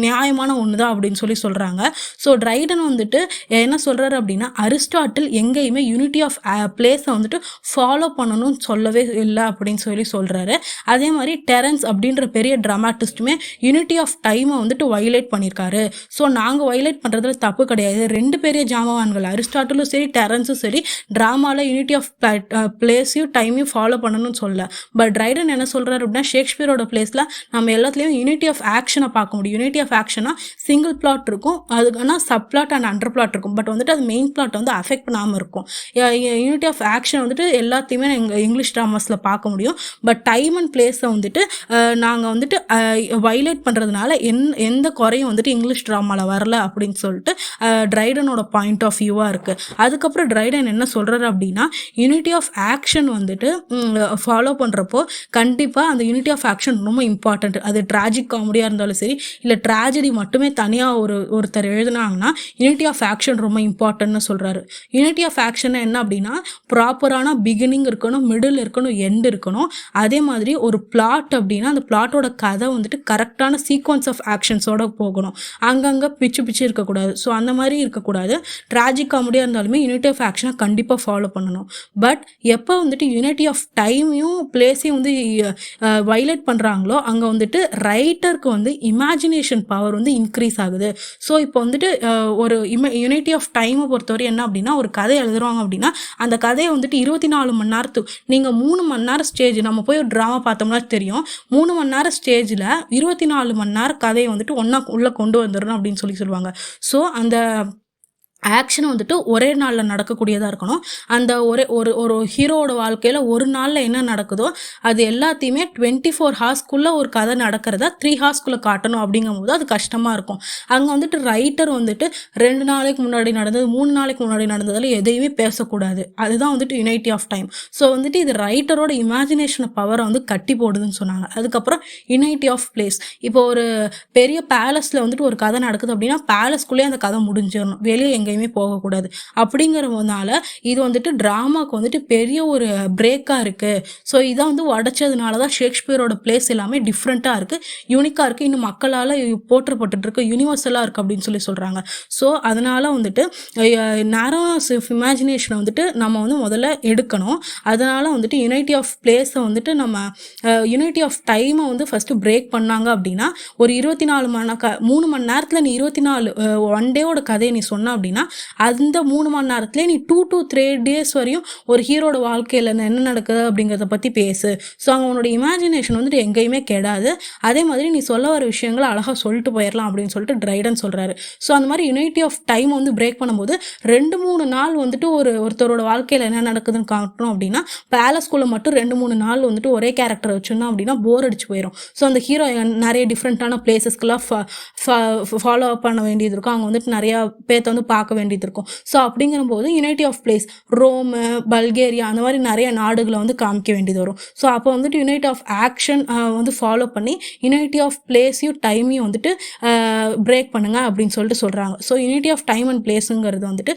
A: நியாயமான ஒன்று தான் அப்படின்னு சொல்கிறாங்க. ஸோ ட்ரைடன் வந்துட்டு என்ன சொல்கிறாரு அப்படின்னா அரிஸ்டாட்டில் எங்கேயுமே யூனிட்டி ஆஃப் பிளேஸை வந்துட்டு ஃபாலோ பண்ணணும்னு சொல்லவே இல்லை அப்படின்னு சொல்கிறாரு. அதே மாதிரி டெரன்ஸ் அப்படின்ற பெரிய ட்ராமாட்டிஸ்ட்டுமே யூனிட்டி ஆஃப் டைமை வந்துட்டு வைலேட் பண்ணியிருக்காரு. ஸோ நாங்கள் வைலேட் பண்ணுறதுல தப்பு கிடையாது. 2 பெரிய ஜாமவான்கள் அரிஸ்டாட்டிலும் சரி டெரன்ஸும் சரி ட்ராமாவில் யூனிட்டி ஆஃப் பிளேஸையும் டைமையும் ஃபாலோ பண்ணணும்னு சொல்ல. பட் ட்ரைடன் என்ன சொல்கிறாரு அப்படின்னா ஷேக்ஸ்பியரோட பிளேஸில் நம்ம எல்லாத்துலேயும் யூனிட்டி ஆஃப் ஆக்ஷனை பார்க்க முடியும். யூனிட்டி ஆஃப் ஆக்ஷனா சிங்கிள் பிளாட் இருக்கும், அதுக்கான sub plot and under plot இருக்கும். பட் வந்துட்டு அது மெயின் பிளாட் வந்து அஃபெக்ட் பண்ணாமல் இருக்கும். யூனிட்டி ஆஃப் ஆக்ஷன் வந்துட்டு எல்லாத்தையுமே இங்கிலீஷ் ட்ராமாஸில் பார்க்க முடியும். பட் டைம் அண்ட் பிளேஸை வந்துட்டு நாங்கள் வந்துட்டு வைலேட் பண்ணுறதுனால எந்த குறையும் வந்துட்டு இங்கிலீஷ் ட்ராமாவில் வரல அப்படின்னு சொல்லிட்டு ட்ரைடனோட பாயிண்ட் ஆஃப் வியூவாக இருக்குது. அதுக்கப்புறம் ட்ரைடன் என்ன சொல்கிறாரு அப்படின்னா யூனிட்டி ஆஃப் ஆக்ஷன் வந்துட்டு ஃபாலோ பண்ணுறப்போ கண்டிப்பாக அந்த யூனிட்டி ஆஃப் ஆக்ஷன் ரொம்ப இம்பார்ட்டண்ட். அது ட்ராஜிக் காமெடியாக இருந்தாலும் சரி இல்லை ட்ராஜடி மட்டுமே தனியாக ஒருத்தர் எழுதுனாங்கன்னா யூனிட்டி ஆஃப் ஆக்ஷன் ரொம்ப இம்பார்ட்டன்ட்னு சொல்கிறாரு. யூனிட்டி ஆஃப் ஆக்ஷன் என்ன அப்படின்னா ப்ராப்பரான பிகினிங் இருக்கணும், மிடில் இருக்கணும், எண்ட் இருக்கணும். அதே மாதிரி ஒரு பிளாட் அப்படின்னா அந்த பிளாட்டோட கதை வந்துட்டு கரெக்டான சீக்வன்ஸ் ஆஃப் ஆக்ஷன்ஸோட போகணும். அங்கங்கே பிச்சு இருக்கக்கூடாது. ஸோ அந்த மாதிரி இருக்கக்கூடாது. ட்ராஜிக் காமெடியாக இருந்தாலுமே யூனிட்டி ஆஃப் ஆக்ஷனை கண்டிப்பாக ஃபாலோ பண்ணணும். பட் எப்போ வந்துட்டு யூனிட்டி ஆஃப் டைமையும் பிளேஸையும் வந்து வைலேட் பண்ணுறாங்களோ அங்கே வந்துட்டு ரைட்டருக்கு வந்து இமேஜினேஷன் பவர் வந்து இன்க்ரீஸ் ஆகுது. ஸோ இப்போ வந்துட்டு ஒரு யூனிட்டி ஆஃப் டைமை பொறுத்தவரை என்ன அப்படின்னா ஒரு கதை எழுதுறாங்க அப்படின்னா அந்த கதையை வந்துட்டு 24 மணி நேரத்துக்கு நீங்கள் 3 மணி நேரம் ஸ்டேஜ் நம்ம போய் ஒரு ட்ராமா பார்த்தோம்னா தெரியும். 3 மணி நேரம் ஸ்டேஜில் 24 மணி நேரம் கதையை வந்துட்டு உள்ளே கொண்டு வந்துடணும் அப்படின்னு சொல்லுவாங்க. ஸோ அந்த ஆக்ஷன் வந்துட்டு ஒரே நாளில் நடக்கக்கூடியதாக இருக்கணும். அந்த ஒரே ஒரு ஒரு ஹீரோவோட வாழ்க்கையில் ஒரு நாளில் என்ன நடக்குதோ அது எல்லாத்தையுமே 24 ஹார்ஸ்க்குள்ளே ஒரு கதை நடக்கிறத 3 ஹார்ஸ்க்குள்ளே காட்டணும். அப்படிங்கும்போது அது கஷ்டமாக இருக்கும். அங்கே வந்துட்டு ரைட்டர் வந்துட்டு 2 நாளைக்கு முன்னாடி நடந்தது 3 நாளைக்கு முன்னாடி நடந்ததில் எதையுமே பேசக்கூடாது. அதுதான் வந்துட்டு யுனைட்டி ஆஃப் டைம். ஸோ வந்துட்டு இது ரைட்டரோட இமேஜினேஷன் பவரை வந்து கட்டி போடுதுன்னு சொன்னாங்க. அதுக்கப்புறம் யுனைட்டி ஆஃப் பிளேஸ். இப்போ ஒரு பெரிய பேலஸில் வந்துட்டு ஒரு கதை நடக்குது அப்படின்னா பேலஸ்குள்ளேயே அந்த கதை முடிஞ்சிடணும், வெளியே எங்கேயுமே போகக்கூடாது. அப்படிங்கிறதுனால இது வந்துட்டு ட்ராமாவுக்கு வந்துட்டு பெரிய ஒரு பிரேக்காக இருக்குது. ஸோ இதை வந்து உடைச்சதுனால தான் ஷேக்ஸ்பியரோட பிளேஸ் எல்லாமே டிஃப்ரெண்ட்டாக இருக்குது, யூனிக்காக இருக்குது, இன்னும் மக்களால் போற்றப்பட்டு இருக்கு, யூனிவர்சலாக இருக்குது அப்படின்னு சொல்கிறாங்க. ஸோ அதனால் வந்துட்டு நேரோனஸ் ஆஃப் இமேஜினேஷனை வந்துட்டு நம்ம வந்து முதல்ல எடுக்கணும். அதனால் வந்துட்டு யுனைட்டி ஆஃப் பிளேஸை வந்துட்டு நம்ம யுனைட்டி ஆஃப் டைமை வந்து ஃபஸ்ட்டு பிரேக் பண்ணாங்க அப்படின்னா ஒரு 3 மணி நேரத்தில் நீ 24 ஒன் டேவோட கதையை நீ சொன்ன அப்படின்னா அந்த 3 மணி நேரத்துலேயே நீ 2 to 3 days வரையும் ஒரு ஹீரோட வாழ்க்கையில் என்ன நடக்குது அப்படிங்கிறத பற்றி பேசு. ஸோ அவனோட இமேஜினேஷன் வந்துட்டு எங்கேயுமே கெடாது. அதே மாதிரி நீ சொல்ல வர விஷயங்களை அழகாக சொல்லிட்டு போயிடலாம் அப்படின்னு சொல்லிட்டு ட்ரைடன் சொல்கிறாரு. ஸோ அந்த மாதிரி யுனைட்டி ஆஃப் டைம் வந்து பிரேக் பண்ணும்போது 2-3 நாள் வந்துட்டு ஒருத்தரோட வாழ்க்கையில் என்ன நடக்குதுன்னு காட்டணும் அப்படின்னா பேலஸ்குள்ளே மட்டும் 2-3 நாள் வந்துட்டு ஒரே கேரக்டரை வச்சுருந்தோம் அப்படின்னா போர் அடிச்சு போயிடும். ஸோ அந்த ஹீரோ நிறைய டிஃப்ரெண்ட்டான பிளேசஸ்க்கெல்லாம் ஃபாலோ அப் பண்ண வேண்டியது இருக்கும். அவங்க வந்துட்டு நிறையா பேர்த்த வந்து பார்க்க வேண்டியது இருக்கும். ஸோ அப்படிங்கிறபோது unity of place Rome, Bulgaria அந்த மாதிரி நிறைய நாடுகளை வந்து காமிக்க வேண்டியது வரும். ஸோ அப்போ வந்துட்டு யுனைட்டி ஆஃப் ஆக்ஷன் வந்து ஃபாலோ பண்ணி யுனைட்டி ஆஃப் பிளேஸையும் டைமையும் வந்துட்டு பிரேக் பண்ணுங்க அப்படின்னு சொல்லிட்டு சொல்கிறாங்க. So unity of time and பிளேஸுங்கிறது வந்துட்டு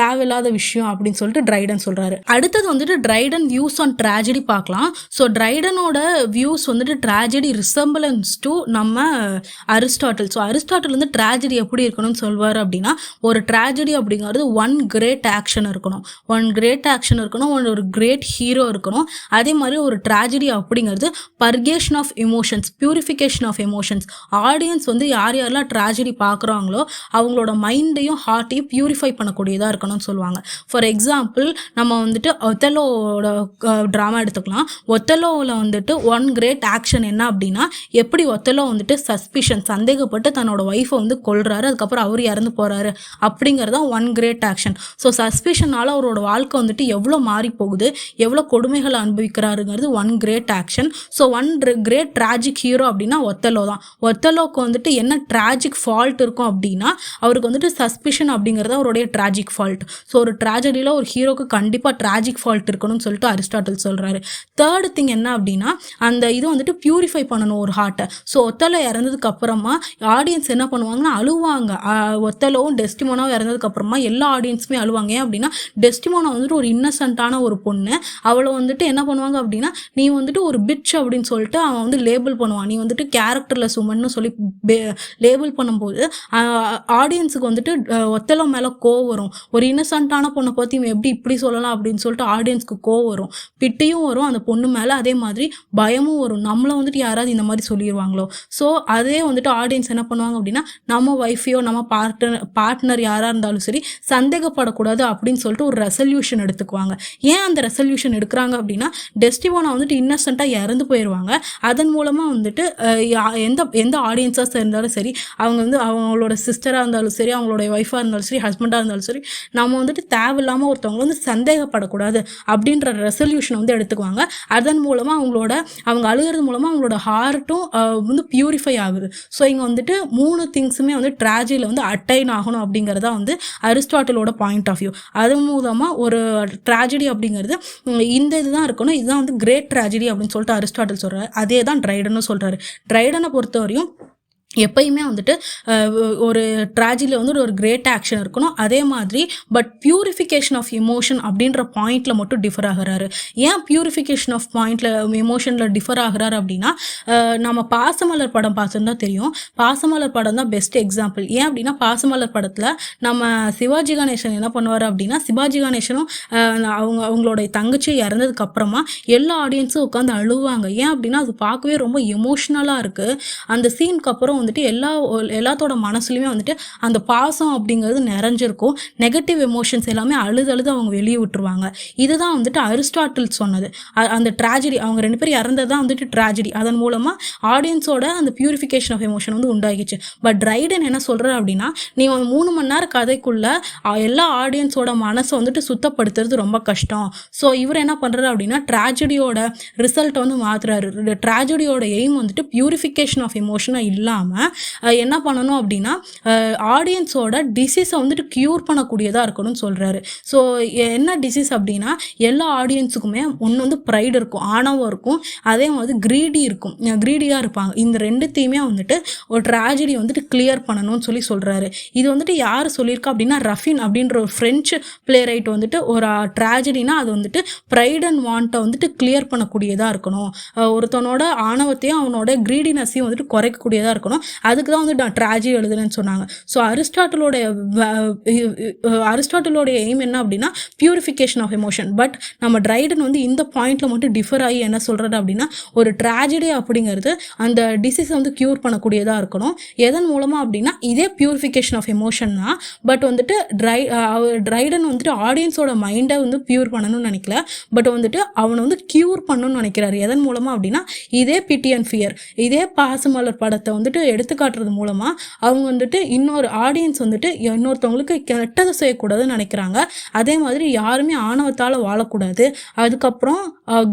A: தேவையில்லாத விஷயம் அப்படின்னு சொல்லிட்டு ட்ரைடன் சொல்கிறாரு. அடுத்தது வந்துட்டு ட்ரைடன் வியூஸ் ஆன் ட்ராஜடி பார்க்கலாம். ஸோ ட்ரைடனோட வியூஸ் வந்துட்டு ட்ராஜடி ரிசம்பிளன்ஸ் டு நம்ம அரிஸ்டாட்டில். ஸோ அரிஸ்டாட்டில் வந்து ட்ராஜடி எப்படி இருக்கணும்னு சொல்வார் அப்படின்னா ஒரு ட்ராஜடி அப்படிங்கிறது ஒன் கிரேட் ஆக்ஷன் இருக்கணும், ஒரு கிரேட் ஹீரோ இருக்கணும். அதே மாதிரி ஒரு ட்ராஜடி அப்படிங்கிறது purgation of emotions, purification of emotions. Audience வந்து யாரெல்லாம் ட்ராஜடி பார்க்குறாங்களோ அவங்களோட மைண்டையும் ஹார்ட்டையும் பியூரிஃபை பண்ணக்கூடியதாக இருக்கணும்னு சொல்லுவாங்க. ஃபார் எக்ஸாம்பிள் நம்ம வந்துட்டு ஒத்தெல்லோட ட்ராமா எடுத்துக்கலாம். ஒத்தெல்லோவில் வந்துட்டு ஒன் கிரேட் ஆக்ஷன் என்ன அப்படின்னா எப்படி ஒத்தெல்லோ வந்துட்டு சந்தேகப்பட்டு தன்னோட ஒய்ஃபை வந்து கொல்றாரு, அதுக்கப்புறம் அவர் இறந்து போகிறாரு அப்படிங்கிறதா ஒன் கிரேட் ஆக்ஷன். ஸோ சஸ்பிஷனால் அவரோட வாழ்க்கை வந்துட்டு எவ்வளோ மாறி போகுது, எவ்வளோ கொடுமைகளை அனுபவிக்கிறாருங்கிறது one great action. So one great tragic hero அப்படின்னா ஒத்தெல்லோ தான். ஒத்தெல்லோக்கு வந்துட்டு என்ன ட்ராஜிக் ஃபால்ட் இருக்கும் அப்படின்னா அவருக்கு வந்துட்டு சஸ்பிஷன் அப்படிங்கிறது அவருடைய ட்ராஜிக் ஃபால்ட். ஸோ ஒரு ட்ராஜடியில் ஒரு ஹீரோக்கு கண்டிப்பாக ட்ராஜிக் ஃபால்ட் இருக்கணும்னு சொல்லிட்டு அரிஸ்டாட்டில் சொல்கிறாரு. தேர்ட் திங் என்ன அப்படின்னா அந்த இது வந்துட்டு பியூரிஃபை பண்ணணும் ஒரு ஹார்ட்டை. ஸோ ஒத்தெல்லோ இறந்ததுக்கு அப்புறமா ஆடியன்ஸ் என்ன பண்ணுவாங்கன்னா அழுவாங்க. ஒத்தெல்லோவும் டெஸ்டிமோனாவும் இறந்ததுக்கு அப்புறமா எல்லா ஆடியன்ஸுமே அழுவாங்க. ஏன் அப்படின்னா டெஸ்டிமோனா வந்துட்டு ஒரு இன்னசென்ட்டான ஒரு பொண்ணு, அவளை வந்துட்டு என்ன பண்ணுவாங்க அப்படின்னா நீ வந்துட்டு ஒரு பிட்ச் அப்படின்னு சொல்லிட்டு அவன் வந்து லேபிள் பண்ணுவான், நீ வந்துட்டு கேரக்டர்லெஸ் உமன்னு சொல்லி லேபிள் பண்ணும்போது ஆடியன்ஸுக்கு வந்துட்டு ஒத்தெல்லோ மேலே கோவம் வரும். ஒரு இன்னசென்ட்டான பொண்ணை பற்றி எப்படி இப்படி சொல்லலாம் அப்படின்னு சொல்லிட்டு ஆடியன்ஸ்க்கு கோவம் வரும், பிட்டியும் வரும் அந்த பொண்ணு மேலே. அதே மாதிரி பயமும் வரும், நம்மளை வந்துட்டு யாராவது இந்த மாதிரி சொல்லிடுவாங்களோ. ஸோ அதே வந்துட்டு ஆடியன்ஸ் என்ன பண்ணுவாங்க அப்படின்னா நம்ம ஒய்ஃபையோ நம்ம பார்ட்னர் யாராக இருந்தாலும் சரி சந்தேகப்படக்கூடாது அப்படின்னு சொல்லிட்டு ஒரு ரெசல்யூஷன் எடுத்துக்குவாங்க. ஏன் அந்த ரெசல்யூஷன் எடுக்கிறாங்க அப்படின்னா டெஸ்டிமோனா வந்துட்டு இன்னசென்ட்டாக இறந்து போயிடுவாங்க. அதன் மூலமாக வந்துட்டு எந்த ஆடியன்ஸாக இருந்தாலும் சரி, அவங்க வந்து அவங்களோட சிஸ்டராக இருந்தாலும் சரி, அவங்களோட ஒய்ஃபாக இருந்தாலும் சரி, ஹஸ்பண்டாக இருந்தாலும் சரி, நம்ம வந்துட்டு தேவையில்லாமல் ஒருத்தவங்க வந்து சந்தேகப்படக்கூடாது அப்படின்ற ரெசல்யூஷனை வந்து எடுத்துக்குவாங்க. அதன் மூலமாக அவங்க அழுகிறது மூலமாக அவங்களோட ஹார்ட்டும் வந்து பியூரிஃபை ஆகுது. ஸோ இங்கே வந்துட்டு 3 திங்ஸுமே வந்து ட்ராஜடியில் வந்து அட்டைன் ஆகணும் அப்படிங்கிறதா வந்து அரிஸ்டாட்டிலோட பாயிண்ட் ஆஃப் வியூ. அது மூலமாக ஒரு ட்ராஜடி அப்படிங்கிறது இந்த இதுதான் இருக்கணும், இதுதான் வந்து கிரேட் ட்ராஜடி அப்படின்னு சொல்லிட்டு அரிஸ்டாட்டில் சொல்கிறார். அதே தான் ட்ரைடனும் சொல்கிறாரு. ட்ரைடனை பொறுத்தவரையும் எப்பயுமே வந்துட்டு ஒரு ட்ராஜடியில் வந்து ஒரு கிரேட் ஆக்ஷன் இருக்கணும். அதே மாதிரி பட் பியூரிஃபிகேஷன் ஆஃப் எமோஷன் அப்படின்ற பாயிண்டில் மட்டும் டிஃபர் ஆகிறாரு. ஏன் பியூரிஃபிகேஷன் ஆஃப் பாயிண்டில் எமோஷனில் டிஃபர் ஆகிறாரு அப்படின்னா நம்ம பாசமலர் படம் பார்த்துருந்தா தெரியும். பாசமலர் படம் தான் பெஸ்ட் எக்ஸாம்பிள். ஏன் அப்படின்னா பாசமலர் படத்தில் நம்ம சிவாஜி கணேசன் என்ன பண்ணுவார் அப்படின்னா சிவாஜி கணேசனும் அவங்களோட தங்கச்சி இறந்ததுக்கு அப்புறமா எல்லா ஆடியன்ஸும் உட்காந்து அழுவாங்க. ஏன் அப்படின்னா அது பார்க்கவே ரொம்ப எமோஷ்னலாக இருக்குது. அந்த சீனுக்கு அப்புறம் வந்துட்டு எல்லாத்தோட மனசுலையுமே வந்துட்டு அந்த பாசம் அப்படிங்கிறது நிறைஞ்சிருக்கும். நெகட்டிவ் எமோஷன்ஸ் எல்லாமே அழுது அவங்க வெளியே விட்டுருவாங்க. இதுதான் வந்துட்டு அரிஸ்டாட்டில் சொன்னது. அந்த ட்ராஜடி, அவங்க 2 பேரும் இறந்தது தான் வந்துட்டு ட்ராஜடி. அதன் மூலமா ஆடியன்ஸோட அந்த பியூரிஃபிகேஷன் ஆஃப் எமோஷன் வந்து உண்டாகிச்சு. பட் ட்ரைடன் என்ன சொல்றாரு அப்படின்னா, நீ 3 மணி நேரம் கதைக்குள்ள எல்லா ஆடியன்ஸோட மனசை வந்துட்டு சுத்தப்படுத்துறது ரொம்ப கஷ்டம். ஸோ இவர் என்ன பண்றாரு அப்படின்னா, ட்ராஜடியோட ரிசல்ட் வந்து மாத்துறாரு. ட்ராஜடியோட எய்ம் வந்துட்டு பியூரிஃபிகேஷன் ஆஃப் எமோஷனா இல்லாம என்ன பண்ணணும் அப்படின்னா, ஆடியன்ஸோட டிசீஸை வந்துட்டு கியூர் பண்ணக்கூடியதா இருக்கணும்னு சொல்றாரு. ஸோ என்ன டிசீஸ் அப்படின்னா, எல்லா ஆடியன்ஸுக்குமே ஒன்று வந்து ப்ரைடு இருக்கும், ஆணவம் இருக்கும், அதே மாதிரி க்ரீடியாக இருப்பாங்க. இந்த 2த்தையுமே வந்துட்டு ஒரு ட்ராஜடி வந்துட்டு கிளியர் பண்ணணும்னு சொல்றாரு. இது வந்துட்டு யார் சொல்லியிருக்கா அப்படின்னா, ரஃபின் அப்படின்ற ஒரு ஃப்ரெஞ்சு பிளே ரைட் வந்துட்டு ஒரு ட்ராஜடினா அது வந்துட்டு ப்ரைட் அண்ட் வாண்ட்டை வந்துட்டு கிளியர் பண்ணக்கூடியதாக இருக்கணும், ஒருத்தனோட ஆணவத்தையும் அவனோட க்ரீடினஸையும் வந்துட்டு குறைக்கக்கூடியதாக இருக்கணும், அதுக்கு தான் வந்து நான் ட்ராஜடி எழுதுனேன்னு சொன்னாங்க. ஸோ அரிஸ்டாட்டிலோட எய்ம் என்ன அப்படின்னா, பியூரிஃபிகேஷன் ஆஃப் எமோஷன். பட் நம்ம ட்ரைடன் வந்து இந்த பாயிண்ட்ல மட்டும் டிஃபர் ஆகி என்ன சொல்றது அப்படின்னா, ஒரு ட்ராஜடி அப்படிங்கிறது அந்த டிசீஸை வந்து கியூர் பண்ணக்கூடியதாக இருக்கணும். எதன் மூலமா அப்படின்னா, இதே பியூரிஃபிகேஷன் ஆஃப் எமோஷன் தான். பட் வந்துட்டு ட்ரைடன் வந்துட்டு ஆடியன்ஸோட மைண்டை வந்து பியூர் பண்ணணும்னு நினைக்கல, பட் வந்துட்டு அவனை வந்து கியூர் பண்ணணும்னு நினைக்கிறாரு. எதன் மூலமா அப்படின்னா, இதே பிட்டி அண்ட் ஃபியர், இதே பாசமலர் படத்தை வந்துட்டு எடுத்துக்காட்டுறது மூலமா அவங்க வந்துட்டு இன்னொரு ஆடியன்ஸ் வந்துட்டு இன்னொருத்தவங்களுக்கு கெட்டது செய்யக்கூடாதுன்னு நினைக்கிறாங்க. அதே மாதிரி யாருமே ஆணவத்தால் வாழக்கூடாது. அதுக்கப்புறம்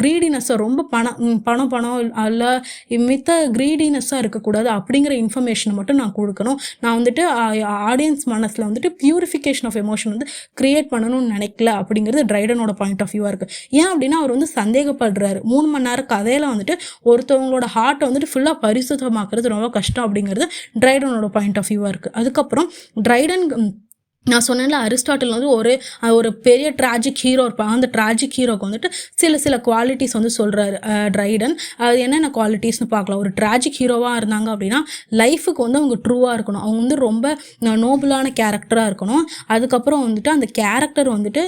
A: க்ரீடினஸ்ஸை ரொம்ப பணம் அல்ல மித்த க்ரீடினஸ்ஸாக இருக்கக்கூடாது அப்படிங்கிற இன்ஃபர்மேஷனை மட்டும் நான் கொடுக்கணும். நான் வந்துட்டு ஆடியன்ஸ் மனசில் வந்துட்டு பியூரிஃபிகேஷன் ஆஃப் எமோஷன் வந்து கிரியேட் பண்ணணும்னு நினைக்கல அப்படிங்கிறது ட்ரைடனோட பாயிண்ட் ஆஃப் வியூவாக இருக்குது. ஏன் அப்படின்னா, அவர் வந்து சந்தேகப்படுறாரு. 3 மணி நேரம் கதையில் வந்துட்டு ஒருத்தவங்களோட ஹார்ட்டை வந்துட்டு ஃபுல்லாக பரிசுத்தமாக்குறது ரொம்ப கஷ்டம் அப்படிங்கிறது ட்ரைடனோட பாயிண்ட் ஆஃப் வியூவாக இருக்குது. அதுக்கப்புறம் ட்ரைடன், நான் சொன்னேன்ல, அரிஸ்டாட்டில் வந்து ஒரு பெரிய ட்ராஜிக் ஹீரோ இருப்பாங்க. அந்த ட்ராஜிக் ஹீரோக்கு வந்துட்டு சில குவாலிட்டிஸ் வந்து சொல்கிறாரு ட்ரைடன். அது என்னென்ன குவாலிட்டிஸ்னு பார்க்கலாம். ஒரு ட்ராஜிக் ஹீரோவாக இருந்தாங்க அப்படின்னா, லைஃபுக்கு வந்து அவங்க ட்ரூவாக இருக்கணும், அவங்க வந்து ரொம்ப நோபலான கேரக்டராக இருக்கணும். அதுக்கப்புறம் வந்துட்டு அந்த கேரக்டர் வந்துட்டு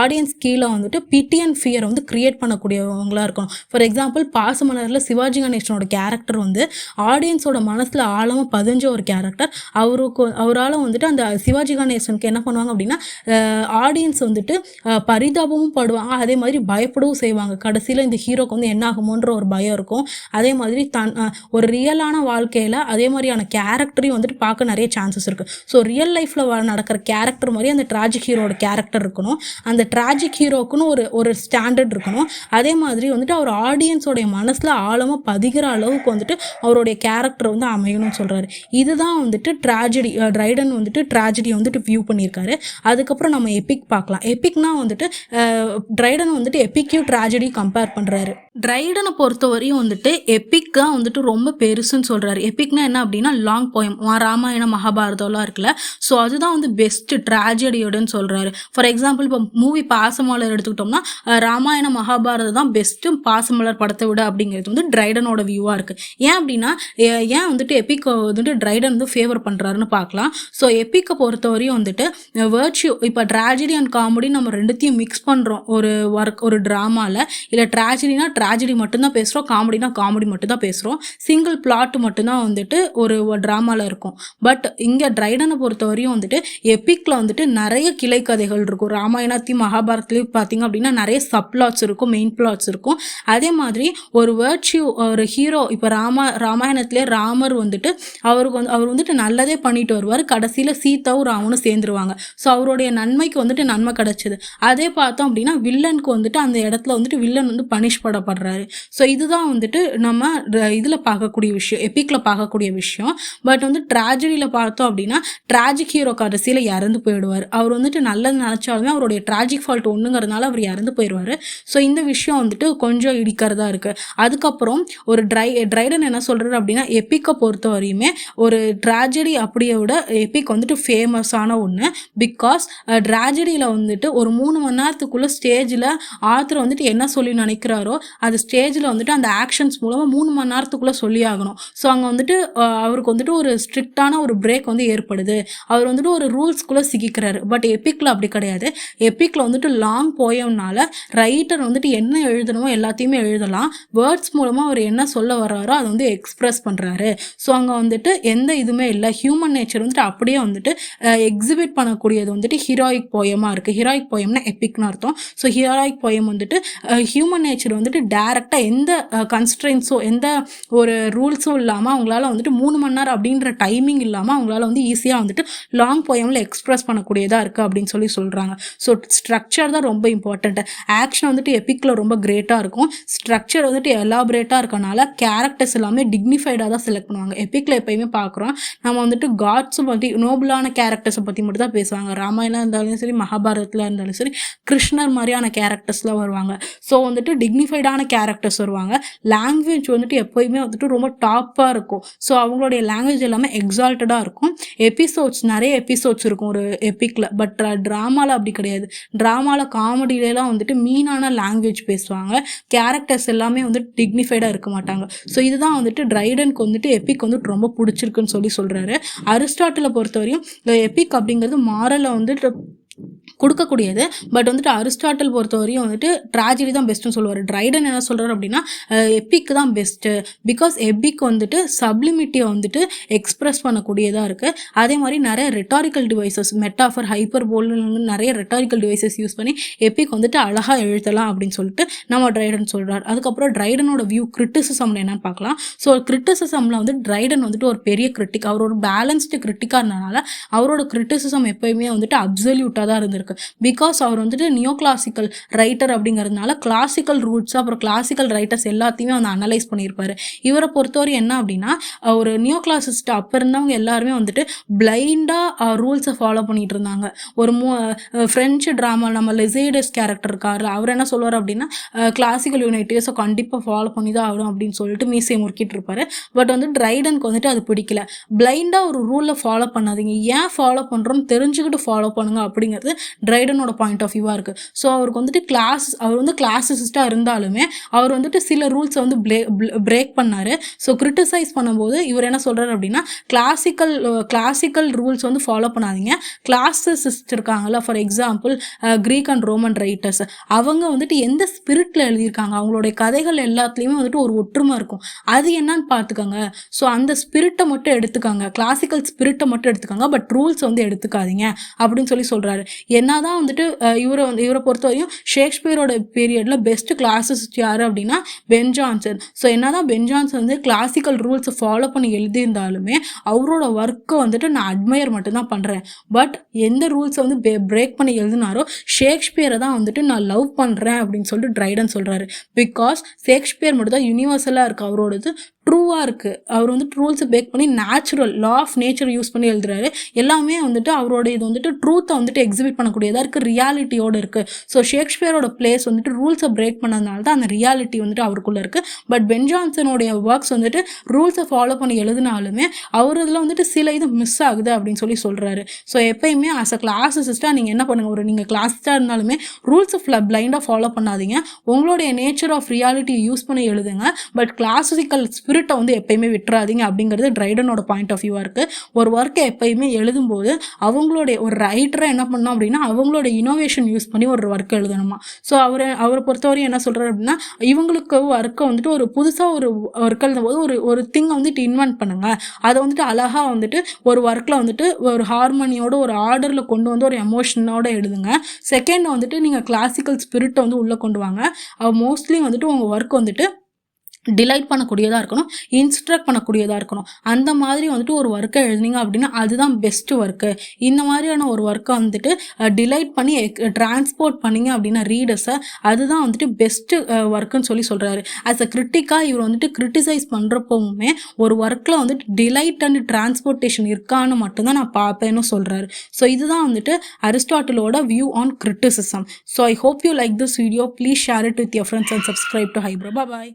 A: ஆடியன்ஸ் கீழே வந்துட்டு பிட்டி அண்ட் ஃபியர் வந்து கிரியேட் பண்ணக்கூடியவங்களாக இருக்கணும். ஃபார் எக்ஸாம்பிள், பாசமலரில் சிவாஜி கணேசனோட கேரக்டர் வந்து ஆடியன்ஸோட மனசில் ஆழமாக பதிஞ்ச ஒரு கேரக்டர். அவரால் வந்துட்டு அந்த சிவாஜி கணேசனுக்கு என்ன பண்ணுவாங்க அப்படின்னா, ஆடியன்ஸ் வந்துட்டு பரிதாபமும் படுவாங்க, அதே மாதிரி பயப்படவும் செய்வாங்க. கடைசியில் இந்த ஹீரோக்கு வந்து என்ன ஆகுமோன்ற ஒரு பயம் இருக்கும். அதே மாதிரி ஒரு ரியலான வாழ்க்கையில் அதே மாதிரியான கேரக்டரையும் வந்துட்டு பார்க்க நிறைய சான்சஸ் இருக்குது. ஸோ ரியல் லைஃப்பில் நடக்கிற கேரக்டர் மாதிரி அந்த ட்ராஜிக் ஹீரோட கேரக்டர் இருக்கணும். அந்த ட்ராஜிக் ஹீரோக்குன்னு ஒரு ஸ்டாண்டர்ட் இருக்கணும். அதே மாதிரி வந்துட்டு அவர் ஆடியன்ஸோடைய மனசில் ஆழமாக பதிகிற அளவுக்கு வந்துட்டு அவருடைய கேரக்டர் வந்து அமையணும்னு சொல்கிறாரு. இதுதான் வந்துட்டு ட்ரைடன் வந்துட்டு ட்ராஜடியை வந்துட்டு வியூ பண்ணியிருக்காரு. அதுக்கப்புறம் நம்ம எபிக் பார்க்கலாம். எபிக்னா வந்துட்டு ட்ரைடன் வந்துட்டு எபிக்கையும் ட்ராஜடி கம்பேர் பண்ணுறாரு. ட்ரைடனை பொறுத்தவரையும் வந்துட்டு எபிக் தான் வந்துட்டு ரொம்ப பெருசுன்னு சொல்கிறாரு. எபிக்னா என்ன அப்படின்னா, லாங் போயம், ராமாயணம் மகாபாரதம்லாம் இருக்குல்ல, ஸோ அதுதான் வந்து பெஸ்ட் ட்ராஜடியோடன்னு சொல்கிறாரு. ஃபார் எக்ஸாம்பிள், இப்போ மூவி பாசமலர் எடுத்துக்கிட்டோம்னா, ராமாயண மகாபாரதம் தான் பெஸ்ட்டு பாசமலர் படத்தை விட அப்படிங்கிறது வந்து ட்ரைடனோட வியூவாக இருக்குது. ஏன் அப்படின்னா, ஏன் வந்துட்டு எபிக் வந்துட்டு ட்ரைடன் வந்து ஃபேவர் பண்ணுறாருன்னு பார்க்கலாம். ஸோ எபிக்கை பொறுத்தவரையும் வந்துட்டு வேர்ச்சியூ, இப்போ ட்ராஜடி அண்ட் காமெடி நம்ம 2த்தையும் மிக்ஸ் பண்ணுறோம் ஒரு ட்ராமாவில். இல்லை ட்ராஜடினா ட்ராஜடி மட்டும்தான் பேசுகிறோம், காமெடினா காமெடி மட்டும்தான் பேசுகிறோம், சிங்கிள் பிளாட் மட்டும்தான் வந்துட்டு ஒரு ட்ராமாவில் இருக்கும். பட் இங்கே ட்ரைடனை பொறுத்தவரையும் வந்துட்டு எபிக்கில் வந்துட்டு நிறைய கிளை கதைகள் இருக்கும். ராமாயணத்தையும் மகாபாரதத்துலையும் பார்த்தீங்க அப்படின்னா நிறைய சப்ளாட்ஸ் இருக்கும், மெயின் பிளாட்ஸ் இருக்கும். அதே மாதிரி ஒரு வேர்ச்சியூ, ஒரு ஹீரோ, இப்போ ராமாயணத்திலே ராமர் வந்துட்டு அவர் வந்துட்டு நல்லதே பண்ணிட்டு வருவார். கடைசியில் சீதாவும் ராமனும் சேர்ந்துருவாங்க. ஸோ அவருடைய நன்மைக்கு வந்துட்டு நன்மை கிடைச்சிது. அதே பார்த்தோம் அப்படின்னா, வில்லனுக்கு வந்துட்டு அந்த இடத்துல வந்துட்டு வில்லன் வந்து பனிஷ் பண்ணப்படுறாரு. ஸோ இதுதான் வந்துட்டு நம்ம இதில் பார்க்கக்கூடிய விஷயம், எபிக்கில் பார்க்கக்கூடிய விஷயம். பட் வந்து ட்ராஜடியில் பார்த்தோம் அப்படின்னா, ட்ராஜிக் ஹீரோ கடைசியில் இறந்து போயிடுவார். அவர் வந்துட்டு நல்லது நினச்சாலுமே அவருடைய ட்ராஜிக் ஃபால்ட் ஒன்றுங்கிறதுனால அவர் இறந்து போயிடுவார். ஸோ இந்த விஷயம் வந்துட்டு கொஞ்சம் இடிக்கிறதா இருக்குது. அதுக்கப்புறம் ஒரு ட்ரைடன் என்ன சொல்கிறாரு அப்படின்னா, எபிக்கை பொறுத்த வரையுமே ஒரு ட்ராஜடி அப்படியே விட எபிக் வந்துட்டு ஃபேமஸான ஒன்று. பிகாஸ் ட்ராஜடியில் வந்துட்டு ஒரு 3 மணி நேரத்துக்குள்ளே ஸ்டேஜில் ஆத்தர் வந்துட்டு என்ன சொல்லி நினைக்கிறாரோ அது ஸ்டேஜில் வந்துட்டு அந்த ஆக்ஷன்ஸ் மூலமாக 3 மணி நேரத்துக்குள்ளே சொல்லி ஆகணும். ஸோ அங்கே வந்துட்டு அவருக்கு வந்துட்டு ஒரு ஸ்ட்ரிக்டான ஒரு பிரேக் வந்து ஏற்படுது, அவர் வந்துட்டு ஒரு ரூல்ஸ்குள்ளே சிக்கிக்கிறாரு. பட் எபிக்கில் அப்படி கிடையாது. எப்பிக்கில் வந்துட்டு லாங் போயம்னால ரைட்டர் வந்துட்டு என்ன எழுதணுமோ எல்லாத்தையுமே எழுதலாம். வேர்ட்ஸ் மூலமாக அவர் என்ன சொல்ல வர்றாரோ அதை வந்து எக்ஸ்பிரஸ் பண்ணுறாரு. ஸோ அங்கே வந்துட்டு எந்த இதுவுமே இல்லை. ஹியூமன் நேச்சர் வந்துட்டு அப்படியே வந்துட்டு எக்ஸிபிட் பண்ணக்கூடியது வந்துட்டு ஹீரோயிக் போயமாக இருக்குது. ஹீரோயிக் போயம்னா எப்பிக்னு அர்த்தம். ஸோ ஹீரோயிக் போயம் வந்துட்டு ஹியூமன் நேச்சர் வந்துட்டு டேரெக்டாக எந்த கன்ஸ்ட்ரெயின்ஸோ எந்த ஒரு ரூல்ஸும் இல்லாமல் அவங்களால வந்துட்டு 3 மணி நேரம் அப்படின்ற டைமிங் இல்லாமல் அவங்களால வந்து ஈஸியாக வந்துட்டு லாங் போயமில் எக்ஸ்பிரஸ் பண்ணக்கூடியதாக இருக்குது அப்படின்னு சொல்கிறாங்க. ஸோ ஸ்ட்ரக்சர் தான் ரொம்ப இம்பார்ட்டண்ட். ஆக்ஷன் வந்துட்டு எப்பிக்கில் ரொம்ப கிரேட்டாக இருக்கும். ஸ்ட்ரக்சர் வந்துட்டு எலாபரேட்டாக இருக்கனால கேரக்டர்ஸ் எல்லாமே டிக்னிஃபைடாக தான் செலக்ட் பண்ணுவாங்க. எப்பிக்கில் எப்பயுமே பார்க்குறோம் நம்ம வந்துட்டு காட்ஸை பற்றி நோபலான கேரக்டர்ஸை பற்றி மட்டும் தான் பேசுவாங்க. ராமாயணம் இருந்தாலும் சரி, மகாபாரதத்தில் இருந்தாலும் சரி, கிருஷ்ணர் மாதிரியான கேரக்டர்ஸ்லாம் வருவாங்க. ஸோ வந்துட்டு டிக்னிஃபைடான கேரக்டர்ஸ் வருவாங்க. லாங்குவேஜ் வந்துட்டு எப்போயுமே வந்துட்டு ரொம்ப டாப்பாக இருக்கும். ஸோ அவங்களுடைய லாங்குவேஜ் எல்லாமே எக்ஸால்ட்டடாக இருக்கும். நிறைய எபிசோட்ஸ் இருக்கும் ஒரு எப்பிக்கில். பட் ட்ராமாவில் அப்படி கிடையாது. ட்ராமாவில் காமெடியிலலாம் வந்துட்டு மீனான லாங்குவேஜ் பேசுவாங்க. கேரக்டர்ஸ் எல்லாமே வந்துட்டு டிக்னிஃபைடாக இருக்க மாட்டாங்க. ஸோ இதுதான் வந்துட்டு ட்ரைடனுக்கு வந்துட்டு எப்பிக் வந்துட்டு ரொம்ப பிடிச்சிருக்குன்னு சொல்கிறாரு. அரிஸ்டாட்டிலை பொறுத்தவரையும் எப்பிக் அப்படிங்கிறது மாரலை வந்துட்டு கொடுக்கக்கூடியது. பட் வந்துட்டு அரிஸ்டாட்டில் பொறுத்த வரையும் வந்துட்டு ட்ராஜடி தான் பெஸ்ட்டுன்னு சொல்லுவார். ட்ரைடன் என்ன சொல்கிறார் அப்படின்னா எப்பிக் தான் பெஸ்ட்டு. பிகாஸ் எப்பிக் வந்துட்டு சப்ளிமிட்டியை வந்துட்டு எக்ஸ்பிரஸ் பண்ணக்கூடியதாக இருக்குது. அதே மாதிரி நிறைய ரெட்டாரிக்கல் டிவைசஸ், மெட்டாஃபர், ஹைப்பர் நிறைய ரெட்டாரிக்கல் டிவைசஸ் யூஸ் பண்ணி எப்பிக் வந்துட்டு அழகாக எழுதலாம் அப்படின்னு சொல்லிட்டு நம்ம ட்ரைடன் சொல்கிறார். அதுக்கப்புறம் ட்ரைடனோட வியூ கிரிட்டிசிசம்ல என்னன்னு பார்க்கலாம். ஸோ கிரிட்டிசிசமில் வந்து ட்ரைடன் வந்துட்டு ஒரு பெரிய கிரிட்டிக். அவர் ஒரு பேலன்ஸ்டு கிரிட்டிக்காக இருந்தனால அவரோட கிரிட்டிசிசம் எப்போயுமே வந்துட்டு அப்சல்யூட்டாக தான் இருந்திருக்கு. பிகாஸ் அவர் வந்துட்டு நியோ கிளாசிக்கல் ரைட்டர் அப்படிங்கிறதுனால கிளாசிக்கல் ரூட்ஸ் அப்புறம் கிளாசிக்கல் ரைட்டர்ஸ் எல்லாத்தையுமே வந்து அனலைஸ் பண்ணியிருப்பாரு. இவரை பொறுத்தவரை என்ன அப்படின்னா ஒரு நியோ கிளாசிஸ்ட் அப்போ இருந்தவங்க எல்லாருமே வந்துட்டு பிளைண்டாக ரூல்ஸை ஃபாலோ பண்ணிட்டு இருந்தாங்க. ஒரு ஃப்ரெஞ்சு ட்ராமா நம்ம லெசைடஸ் கேரக்டர் இருக்காரு, அவர் என்ன சொல்லுவார் அப்படின்னா கிளாசிக்கல் யூனிட்டிஸை கண்டிப்பாக ஃபாலோ பண்ணி தான் ஆகணும் அப்படின்னு சொல்லிட்டு மீசையை முறுக்கிட்டு இருப்பாரு. பட் வந்து ட்ரைடனுக்கு வந்துட்டு அது பிடிக்கல. பிளைண்டாக ஒரு ரூலில் ஃபாலோ பண்ணாதீங்க, ஏன் ஃபாலோ பண்ணுறோன்னு தெரிஞ்சுக்கிட்டு ஃபாலோ பண்ணுங்க அப்படிங்கிறது ட்ரைடனோட பாயிண்ட் ஆஃப் வியூவாக இருக்குது. ஸோ அவருக்கு வந்துட்டு அவர் வந்து கிளாசிசிஸ்டாக இருந்தாலுமே அவர் வந்துட்டு சில ரூல்ஸை வந்து பிரேக் பண்ணார். ஸோ கிரிட்டிசைஸ் பண்ணும்போது இவர் என்ன சொல்கிறார் அப்படின்னா கிளாசிக்கல் ரூல்ஸ் வந்து ஃபாலோ பண்ணாதீங்க. கிளாசிசிஸ்ட் இருக்காங்கல்ல, for example Greek and Roman writers, அவங்க வந்துட்டு எந்த ஸ்பிரிட்டில் எழுதியிருக்காங்க, அவங்களுடைய கதைகள் எல்லாத்துலேயுமே வந்துட்டு ஒரு ஒற்றுமை இருக்கும். அது என்னன்னு பார்த்துக்கோங்க. ஸோ அந்த ஸ்பிரிட்டை மட்டும் எடுத்துக்காங்க, கிளாசிக்கல் ஸ்பிரிட்டை மட்டும் எடுத்துக்காங்க, பட் ரூல்ஸ் வந்து எடுத்துக்காதீங்க அப்படின்னு சொல்கிறாரு. என்னதான் வந்துட்டு இவரை பொறுத்தவரையும் ஷேக்ஸ்பியரோட பீரியட்ல பெஸ்ட் கிளாசிஸ்ட் யாரு அப்படின்னா பென் ஜான்சன். ஸோ என்னதான் பென் ஜான்சன் வந்து கிளாசிக்கல் ரூல்ஸை ஃபாலோ பண்ணி எழுதியிருந்தாலுமே அவரோட ஒர்க்கை வந்துட்டு நான் அட்மையர் மட்டும்தான் பண்ணுறேன். பட் எந்த ரூல்ஸை வந்து பிரேக் பண்ணி எழுதினாரோ ஷேக்ஸ்பியரை தான் வந்துட்டு நான் லவ் பண்ணுறேன் அப்படின்னு சொல்லிட்டு ட்ரைடன் சொல்கிறாரு. பிகாஸ் ஷேக்ஸ்பியர் மட்டும் தான் யூனிவர்சலாக இருக்குது, அவரோடது ட்ரூவாக இருக்குது. அவர் வந்துட்டு ரூல்ஸை பிரேக் பண்ணி natural law of nature use பண்ணி எழுதுறாரு. எல்லாமே வந்துட்டு அவரோட இது வந்துட்டு ட்ரூத்தை வந்துட்டு எக்ஸிபிட் பண்ணக்கூடியதாக இருக்குது, ரியாலிட்டியோடு இருக்குது. ஸோ ஷேக்ஸ்பியரோட பிளேஸ் வந்துட்டு ரூல்ஸை பிரேக் பண்ணதுனால தான் அந்த ரியாலிட்டி வந்துட்டு அவருக்குள்ளே இருக்குது. பட் பென் ஜான்சனுடைய ஒர்க்ஸ் வந்துட்டு ரூல்ஸை ஃபாலோ பண்ணி எழுதினாலுமே அவர் இதில் வந்துட்டு சில இது மிஸ் ஆகுது அப்படின்னு சொல்கிறாரு. ஸோ எப்பயுமே ஆஸ் அ கிளாசிஸ்டாக நீங்கள் என்ன பண்ணுங்க, நீங்கள் கிளாஸிஸ்டாக இருந்தாலுமே ரூல்ஸை பிளைண்டாக ஃபாலோ பண்ணாதீங்க. உங்களுடைய நேச்சர் ஆஃப் ரியாலிட்டி யூஸ் பண்ணி எழுதுங்க. பட் கிளாசிக்கல் ஸ்பிரிட்டை வந்து எப்பயுமே விட்டுறாதீங்க அப்படிங்கிறது ட்ரைடனோட பாயிண்ட் ஆஃப் வியூவாக இருக்குது. ஒரு ஒர்க்கை எப்பயுமே எழுதும்போது அவங்களுடைய ஒரு ரைட்டரை என்ன பண்ணோம் அப்படின்னா அவங்களோட இனோவேஷன் யூஸ் பண்ணி ஒரு ஒர்க் எழுதணுமா. ஸோ அவரை பொறுத்தவரையும் என்ன சொல்கிறார் அப்படின்னா இவங்களுக்கு ஒர்க்கை வந்துட்டு ஒரு புதுசாக ஒரு ஒர்க் எழுதும்போது ஒரு திங்கை வந்துட்டு இன்வென்ட் பண்ணுங்க, அதை வந்துட்டு அழகாக வந்துட்டு ஒரு ஒர்க்கில் வந்துட்டு ஒரு ஹார்மோனியோட ஒரு ஆர்டரில் கொண்டு வந்து ஒரு எமோஷனோட எழுதுங்க. செகண்ட் வந்துட்டு நீங்கள் கிளாசிக்கல் ஸ்பிரிட்டை வந்து உள்ளே கொண்டு வாங்க. மோஸ்ட்லி வந்துட்டு உங்கள் ஒர்க் வந்துட்டு டிலைட் பண்ணக்கூடியதாக இருக்கணும், இன்ஸ்ட்ரக்ட் பண்ணக்கூடியதாக இருக்கணும். அந்த மாதிரி வந்துட்டு ஒரு ஒர்க்கை எழுதினீங்க அப்படின்னா அதுதான் பெஸ்ட்டு ஒர்க்கு. இந்த மாதிரியான ஒரு ஒர்க்கை வந்துட்டு டிலைட் பண்ணி டிரான்ஸ்போர்ட் பண்ணிங்க அப்படின்னா ரீடர்ஸை, அதுதான் வந்துட்டு பெஸ்ட்டு ஒர்க்குன்னு சொல்கிறாரு. ஆஸ் அ கிரிட்டிக்காக இவர் வந்துட்டு கிரிட்டிசைஸ் பண்ணுறப்பவுமே ஒரு ஒர்க்கில் வந்துட்டு டிலைட் அண்ட் டிரான்ஸ்போர்ட்டேஷன் இருக்கான்னு மட்டும்தான் நான் பார்ப்பேன்னு சொல்கிறாரு. ஸோ இதுதான் வந்துட்டு அரிஸ்டாட்டிலோட view on criticism. So I hope you like this video. Please share it with your friends and subscribe to hi bro. Bye.